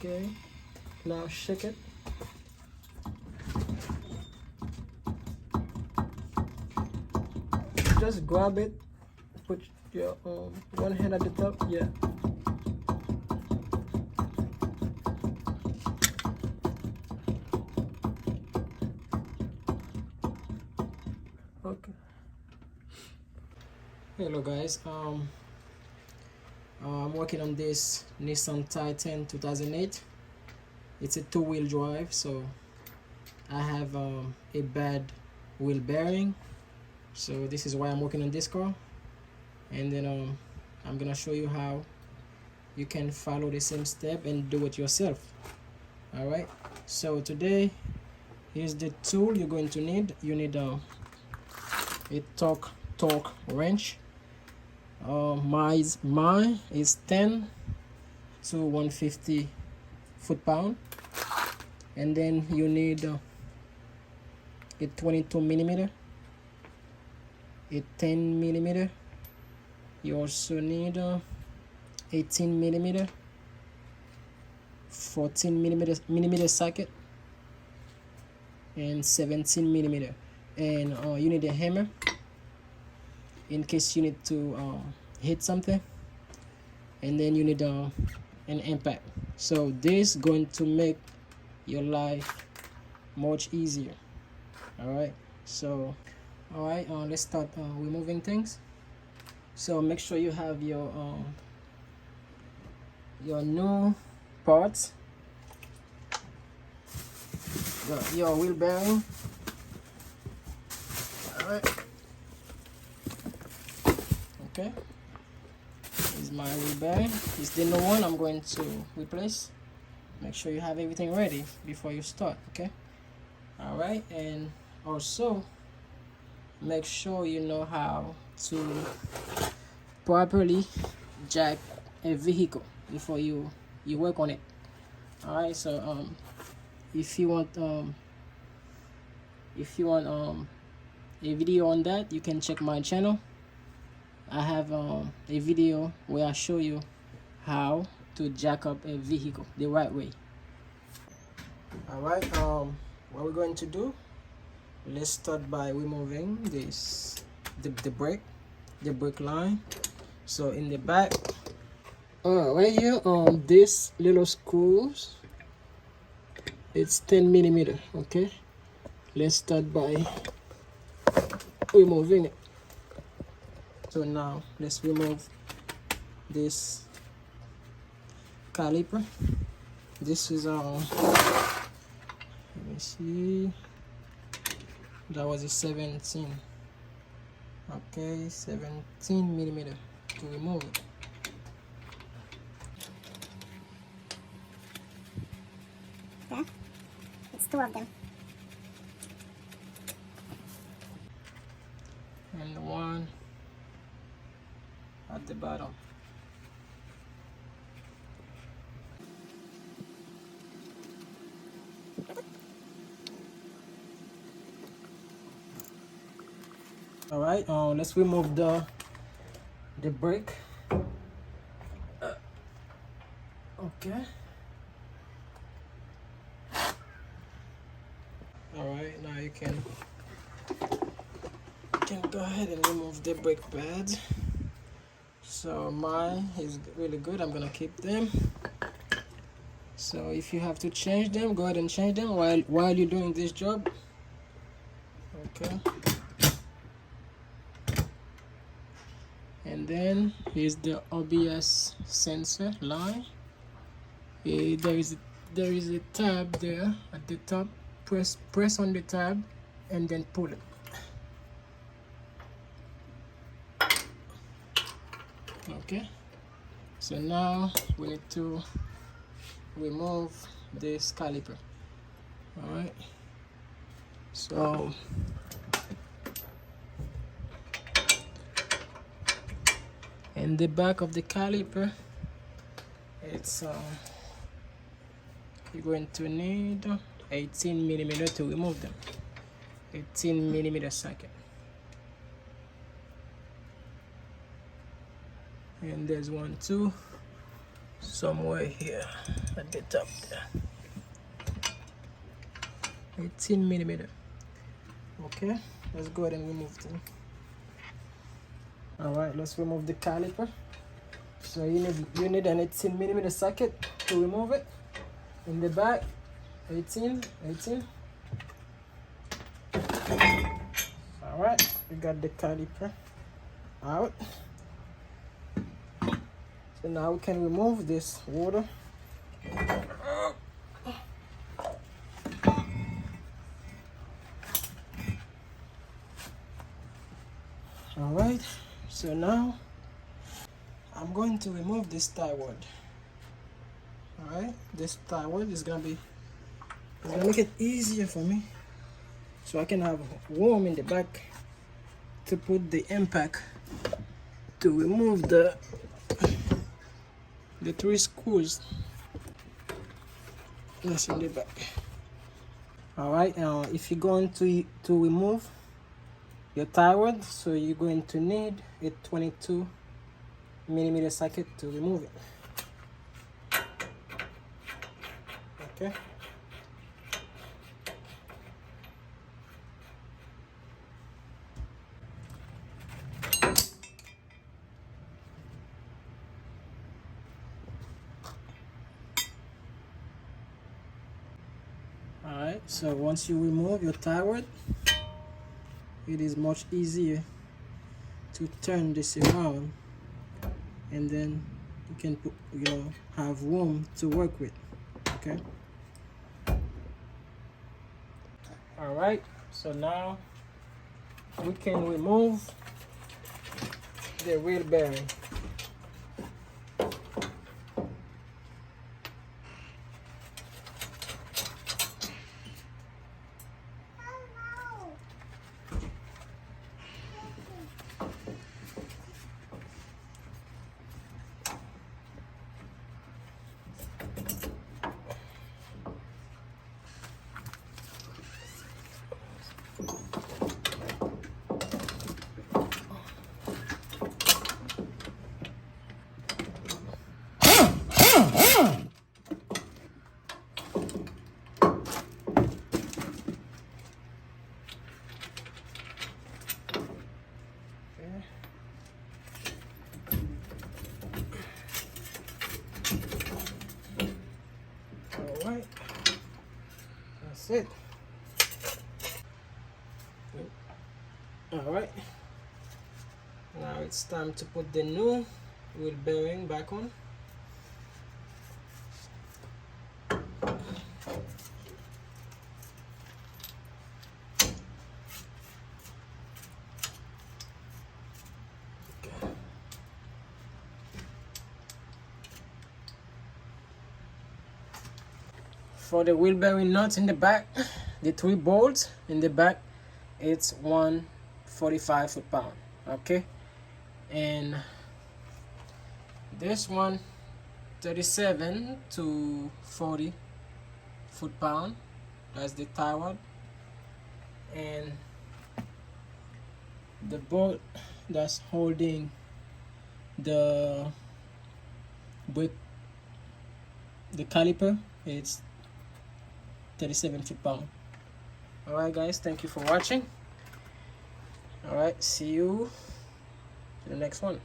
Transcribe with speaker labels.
Speaker 1: Okay, now shake it. Just grab it, put your one hand at the top. Yeah. Okay. Hello guys, I'm working on this Nissan Titan 2008. It's a two-wheel drive, so I have a bad wheel bearing, so this is why I'm working on this car. And then I'm gonna show you how you can follow the same step and do it yourself. All right, so today here's the tool you're going to need. You need a torque wrench. Mine is 10 to 150 foot-pound, and then you need a 22 millimeter, a 10 millimeter. You also need a 18 millimeter, 14 millimeter socket, and 17 millimeter. And you need a hammer in case you need to hit something, and then you need an impact. So this is going to make your life much easier. All right, so let's start removing things. So make sure you have your new parts, your wheel bearing. All right. Okay, this is my wheel bearing. It's the new one I'm going to replace. Make sure you have everything ready before you start. Okay, all right, and also make sure you know how to properly jack a vehicle before you work on it. All right, so if you want a video on that, you can check my channel. I have a video where I show you how to jack up a vehicle the right way. All right, what we're going to do, let's start by removing the brake line. So in the back, right here, this little screws, it's 10 millimeter. Okay, let's start by removing it. So now let's remove this caliper. This is let me see, that was a 17. Okay, 17 millimeter to remove it.
Speaker 2: Okay, it's 2 of them.
Speaker 1: And one at the bottom. All right, let's remove the brake. Okay. All right, now you can go ahead and remove the brake pads. So mine is really good. I'm gonna keep them. So if you have to change them, go ahead and change them while you're doing this job. Okay. And then here's the OBS sensor line. There is a tab there at the top. Press on the tab and then pull it. Okay, so now we need to remove this caliper. All right, so in the back of the caliper, it's you're going to need 18 millimeter to remove them. 18 millimeter socket. And there's one too somewhere here. at the top there. 18 millimeter. Okay, let's go ahead and remove them. All right, let's remove the caliper. So you need an 18 millimeter socket to remove it. In the back, 18. All right, we got the caliper out. So now we can remove this water. All right, so now I'm going to remove this thyroid. All right, this thyroid is gonna make it easier for me, so I can have room in the back to put the impact to remove the 3 screws that's in the back. All right, if you're going to remove your thyroid, so you're going to need a 22 millimeter socket to remove it. Okay. Alright, so once you remove your thyroid, it is much easier to turn this around, and then you can put, have room to work with. Okay. Alright, so now we can remove the wheel bearing. Alright, that's it. Alright, now it's time to put the new wheel bearing back on. For the wheel bearing nuts in the back, the 3 bolts in the back, it's 145 foot-pound. Okay, and this one 37 to 40 foot-pound. That's the thyroid, and the bolt that's holding the brake, the caliper, it's 37 foot-pound. Alright guys, thank you for watching. Alright, see you in the next one.